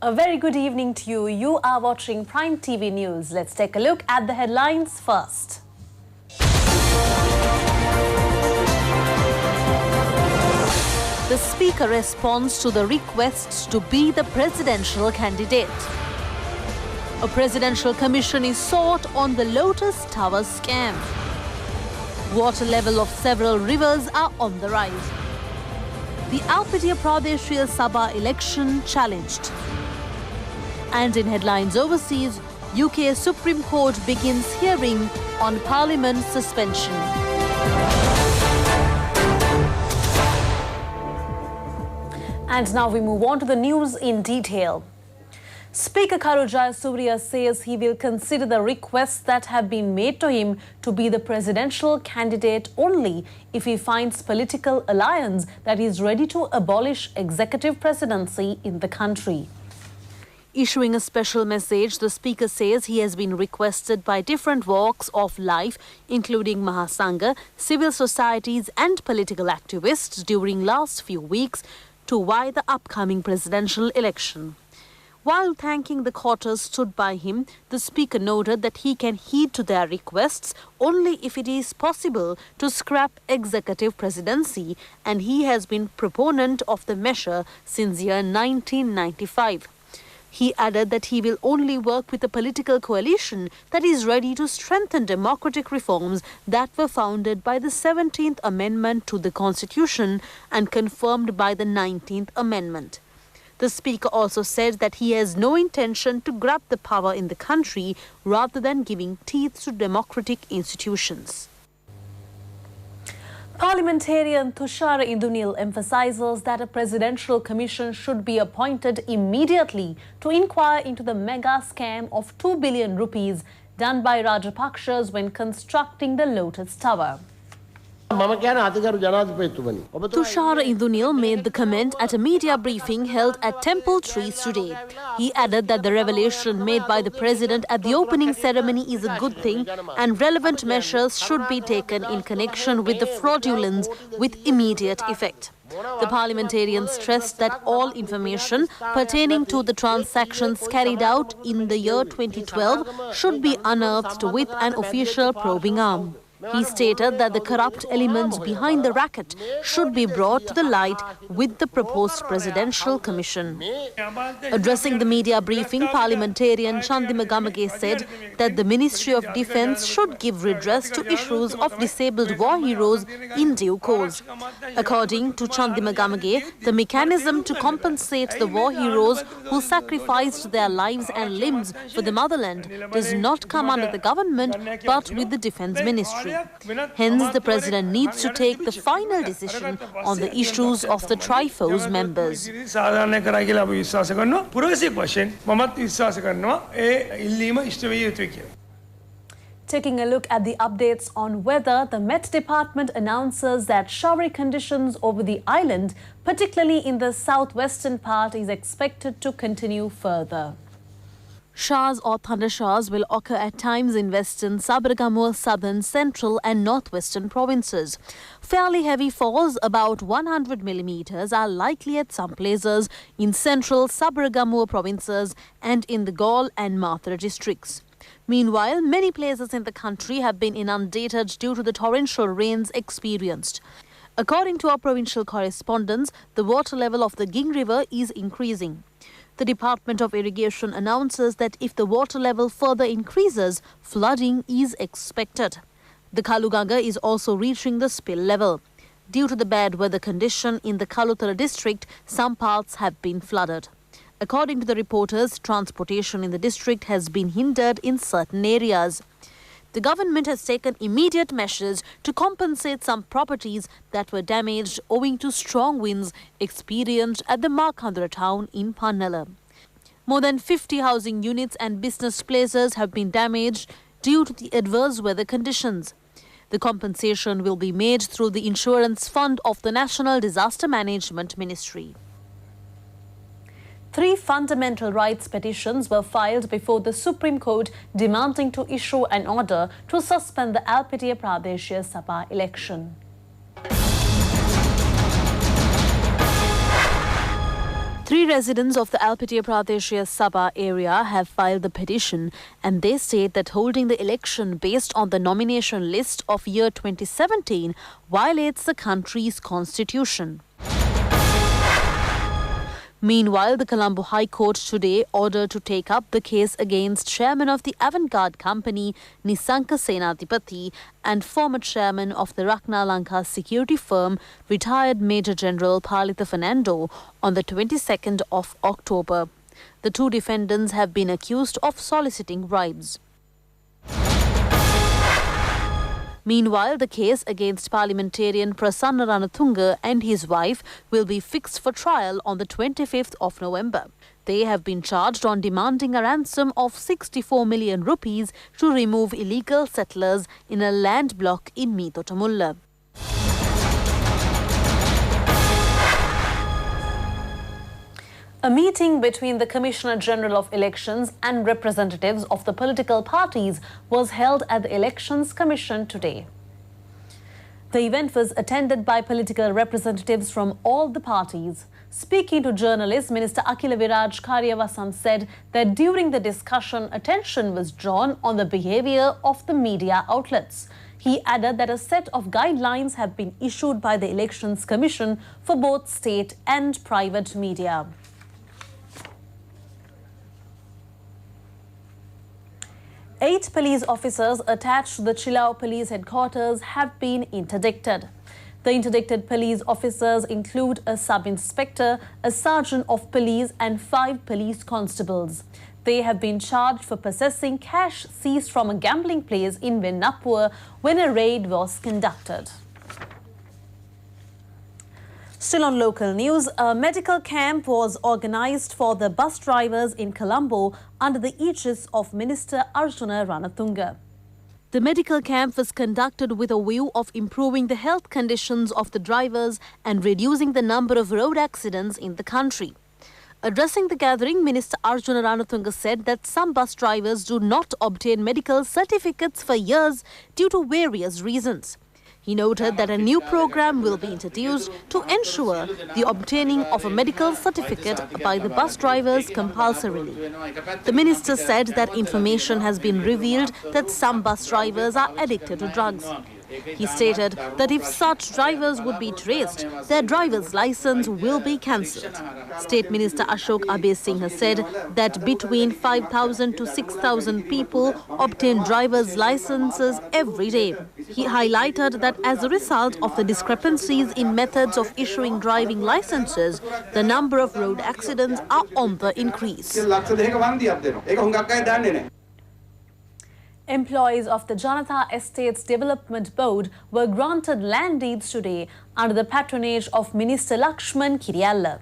A very good evening to you. You are watching Prime TV News. Let's take a look at the headlines first. The Speaker responds to the requests to be the presidential candidate. A presidential commission is sought on the Lotus Tower scam. Water level of several rivers are on the rise. The Alpedia Pradeshia Sabha election challenged. And in headlines overseas, UK Supreme Court begins hearing on Parliament suspension. And now we move on to the news in detail. Speaker Karu Jayasuriya says he will consider the requests that have been made to him to be the presidential candidate only if he finds political alliance that is ready to abolish executive presidency in the country. Issuing a special message, the Speaker says he has been requested by different walks of life, including Mahasangha, civil societies and political activists during last few weeks to vie the upcoming presidential election. While thanking the quarters stood by him, the Speaker noted that he can heed to their requests only if it is possible to scrap executive presidency, and he has been proponent of the measure since year 1995. He added that he will only work with a political coalition that is ready to strengthen democratic reforms that were founded by the 17th Amendment to the Constitution and confirmed by the 19th Amendment. The Speaker also said that he has no intention to grab the power in the country rather than giving teeth to democratic institutions. Parliamentarian Tushar Indunil emphasizes that a presidential commission should be appointed immediately to inquire into the mega scam of 2 billion rupees done by Rajapakshas when constructing the Lotus Tower. Tushar Indunil made the comment at a media briefing held at Temple Trees today. He added that the revelation made by the President at the opening ceremony is a good thing and relevant measures should be taken in connection with the fraudulence with immediate effect. The parliamentarian stressed that all information pertaining to the transactions carried out in the year 2012 should be unearthed with an official probing arm. He stated that the corrupt elements behind the racket should be brought to the light with the proposed presidential commission. Addressing the media briefing, parliamentarian Chandima Gamage said that the Ministry of Defence should give redress to issues of disabled war heroes in due course. According to Chandima Gamage, the mechanism to compensate the war heroes who sacrificed their lives and limbs for the motherland does not come under the government but with the Defence Ministry. Hence, the President needs to take the final decision on the issues of the Triforce members. Taking a look at the updates on weather, the Met Department announces that showery conditions over the island, particularly in the southwestern part, is expected to continue further. Showers or thundershowers will occur at times in western, Sabaragamuwa, southern, central and northwestern provinces. Fairly heavy falls, about 100 millimeters, are likely at some places in central Sabaragamuwa provinces and in the Gaul and Mathura districts. Meanwhile, many places in the country have been inundated due to the torrential rains experienced. According to our provincial correspondents, the water level of the Ging River is increasing. The Department of Irrigation announces that if the water level further increases, flooding is expected. The Kaluganga is also reaching the spill level. Due to the bad weather condition in the Kalutara district, some parts have been flooded. According to the reporters, transportation in the district has been hindered in certain areas. The government has taken immediate measures to compensate some properties that were damaged owing to strong winds experienced at the Markandra town in Pannala. More than 50 housing units and business places have been damaged due to the adverse weather conditions. The compensation will be made through the insurance fund of the National Disaster Management Ministry. 3 fundamental rights petitions were filed before the Supreme Court demanding to issue an order to suspend the Alpedia Pradeshia Sabha election. 3 residents of the Alpetia Pradeshia Sabha area have filed the petition, and they state that holding the election based on the nomination list of year 2017 violates the country's constitution. Meanwhile, the Colombo High Court today ordered to take up the case against chairman of the avant-garde company Nisanka Senadipati and former chairman of the Rakna Lanka security firm, retired Major General Palitha Fernando, on the 22nd of October. The 2 defendants have been accused of soliciting bribes. Meanwhile, the case against parliamentarian Prasanna Ranatunga and his wife will be fixed for trial on the 25th of November. They have been charged on demanding a ransom of 64 million rupees to remove illegal settlers in a land block in Meetotamulla. A meeting between the Commissioner General of Elections and representatives of the political parties was held at the Elections Commission today. The event was attended by political representatives from all the parties. Speaking to journalists, Minister Akila Viraj Karyavasam said that during the discussion, attention was drawn on the behaviour of the media outlets. He added that a set of guidelines have been issued by the Elections Commission for both state and private media. 8 police officers attached to the Chilao Police Headquarters have been interdicted. The interdicted police officers include a sub-inspector, a sergeant of police and 5 police constables. They have been charged for possessing cash seized from a gambling place in Vennapur when a raid was conducted. Still on local news, a medical camp was organised for the bus drivers in Colombo under the aegis of Minister Arjuna Ranatunga. The medical camp was conducted with a view of improving the health conditions of the drivers and reducing the number of road accidents in the country. Addressing the gathering, Minister Arjuna Ranatunga said that some bus drivers do not obtain medical certificates for years due to various reasons. He noted that a new program will be introduced to ensure the obtaining of a medical certificate by the bus drivers compulsorily. The minister said that information has been revealed that some bus drivers are addicted to drugs. He stated that if such drivers would be traced, their driver's license will be cancelled. State Minister Ashok Abhay Singh said that between 5,000 to 6,000 people obtain driver's licenses every day. He highlighted that as a result of the discrepancies in methods of issuing driving licenses, the number of road accidents are on the increase. Employees of the Janata Estates Development Board were granted land deeds today under the patronage of Minister Lakshman Kiriyalla.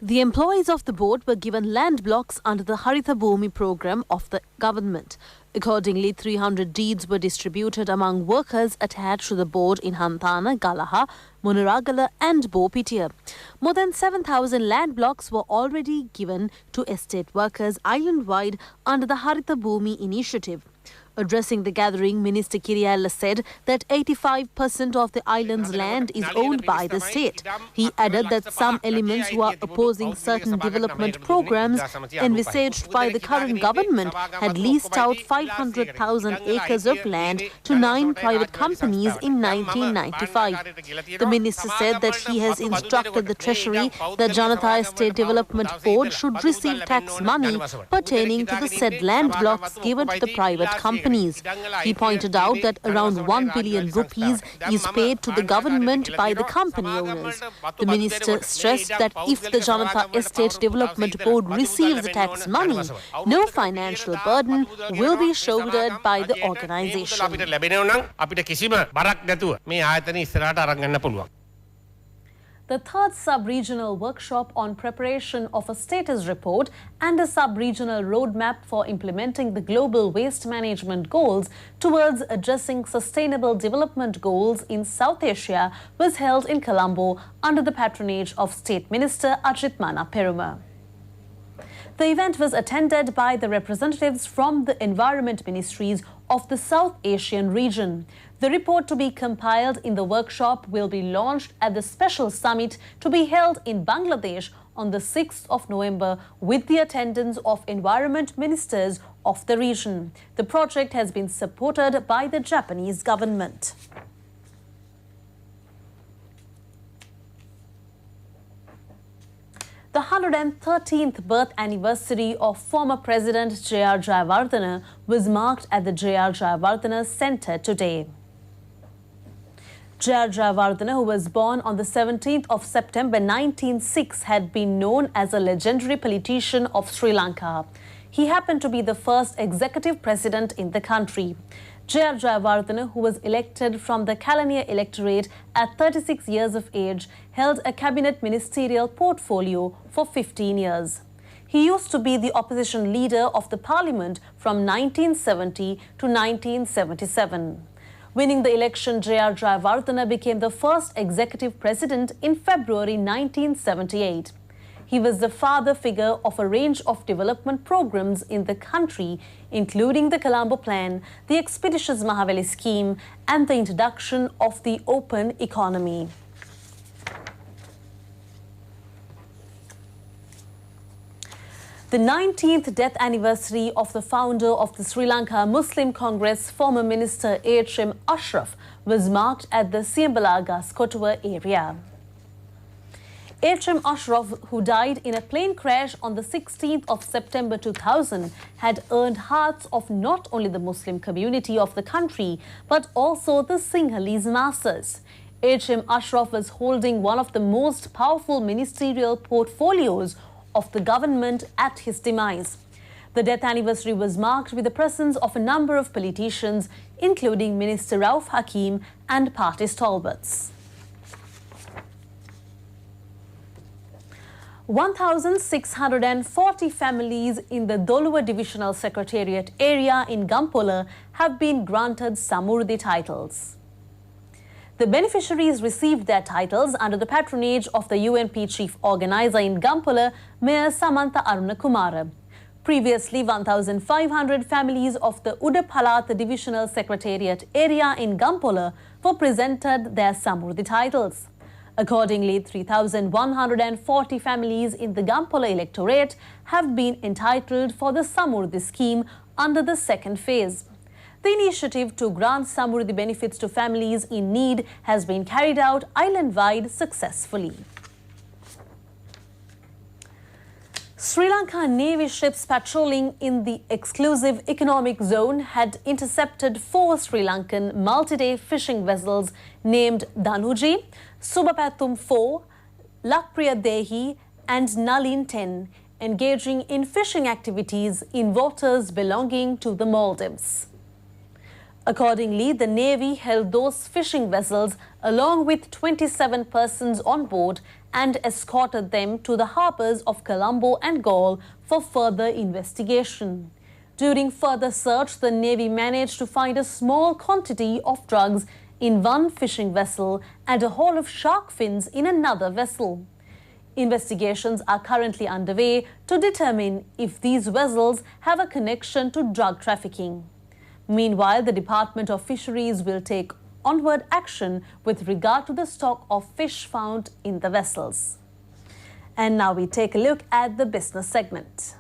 The employees of the board were given land blocks under the Haritha Bhumi program of the government. Accordingly, 300 deeds were distributed among workers attached to the board in Hantana, Galaha, Munaragala and Bopitia. More than 7,000 land blocks were already given to estate workers island-wide under the Haritha Bhumi initiative. Addressing the gathering, Minister Kiriyalla said that 85% of the island's land is owned by the state. He added that some elements who are opposing certain development programs envisaged by the current government had leased out 500,000 acres of land to 9 private companies in 1995. The minister said that he has instructed the Treasury that Janata Estate Development Board should receive tax money pertaining to the said land blocks given to the private companies. He pointed out that around 1 billion rupees is paid to the government by the company owners. The minister stressed that if the Janata Estate Development Board receives the tax money, no financial burden will be shouldered by the organisation. The third sub-regional workshop on preparation of a status report and a sub-regional roadmap for implementing the global waste management goals towards addressing sustainable development goals in South Asia was held in Colombo under the patronage of State Minister Ajit Mana Peruma. The event was attended by the representatives from the environment ministries of the South Asian region. The report to be compiled in the workshop will be launched at the special summit to be held in Bangladesh on the 6th of November with the attendance of environment ministers of the region. The project has been supported by the Japanese government. The 113th birth anniversary of former President J.R. Jayawardena was marked at the J.R. Jayawardena Centre today. J.R. Jayawardena, who was born on the 17th of September 1906, had been known as a legendary politician of Sri Lanka. He happened to be the first executive president in the country. J.R. Jayawardena, who was elected from the Kalaniya electorate at 36 years of age, held a cabinet ministerial portfolio for 15 years. He used to be the opposition leader of the parliament from 1970 to 1977. Winning the election, J.R. Jayawardena became the first executive president in February 1978. He was the father figure of a range of development programs in the country, including the Colombo Plan, the Expeditious Mahaweli Scheme, and the introduction of the open economy. The 19th death anniversary of the founder of the Sri Lanka Muslim Congress, former Minister H.M. Ashraf, was marked at the Siambalaga Skotua area. H.M. Ashraf, who died in a plane crash on the 16th of September 2000, had earned hearts of not only the Muslim community of the country, but also the Sinhalese masses. H.M. Ashraf was holding one of the most powerful ministerial portfolios of the government at his demise. The death anniversary was marked with the presence of a number of politicians, including Minister Rauf Hakim and party stalwarts. 1,640 families in the Doluwa Divisional Secretariat area in Gampola have been granted Samurdhi titles. The beneficiaries received their titles under the patronage of the UNP chief organizer in Gampola, Mayor Samantha Arunakumara. Previously, 1,500 families of the Udapalat Divisional Secretariat area in Gampola were presented their Samurdhi titles. Accordingly, 3,140 families in the Gampola electorate have been entitled for the Samurdhi scheme under the second phase. The initiative to grant Samurdhi benefits to families in need has been carried out island-wide successfully. Sri Lanka Navy ships patrolling in the exclusive economic zone had intercepted 4 Sri Lankan multi-day fishing vessels named Danuji, Subapathum 4, Lakpriya Dehi and Nalin 10, engaging in fishing activities in waters belonging to the Maldives. Accordingly, the Navy held those fishing vessels along with 27 persons on board and escorted them to the harbours of Colombo and Galle for further investigation. During further search, the Navy managed to find a small quantity of drugs in one fishing vessel and a haul of shark fins in another vessel. Investigations are currently underway to determine if these vessels have a connection to drug trafficking. Meanwhile, the Department of Fisheries will take onward action with regard to the stock of fish found in the vessels. And now we take a look at the business segment.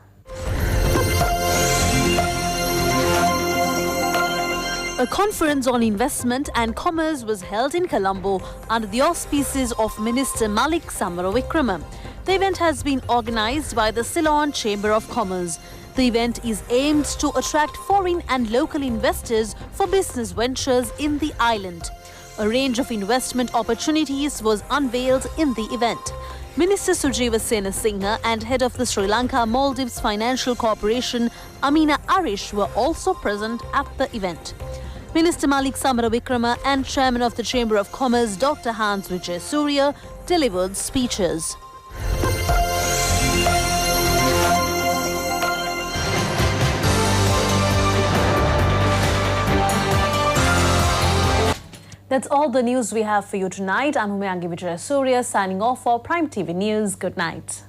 A conference on investment and commerce was held in Colombo under the auspices of Minister Malik Samaravikrama. The event has been organised by the Ceylon Chamber of Commerce. The event is aimed to attract foreign and local investors for business ventures in the island. A range of investment opportunities was unveiled in the event. Minister Sujeeva Senasinghe and head of the Sri Lanka Maldives Financial Corporation, Amina Arish, were also present at the event. Minister Malik Samaravikrama and Chairman of the Chamber of Commerce, Dr. Hans Vijay Surya, delivered speeches. That's all the news we have for you tonight. I'm Humayangi Vijay Surya signing off for Prime TV News. Good night.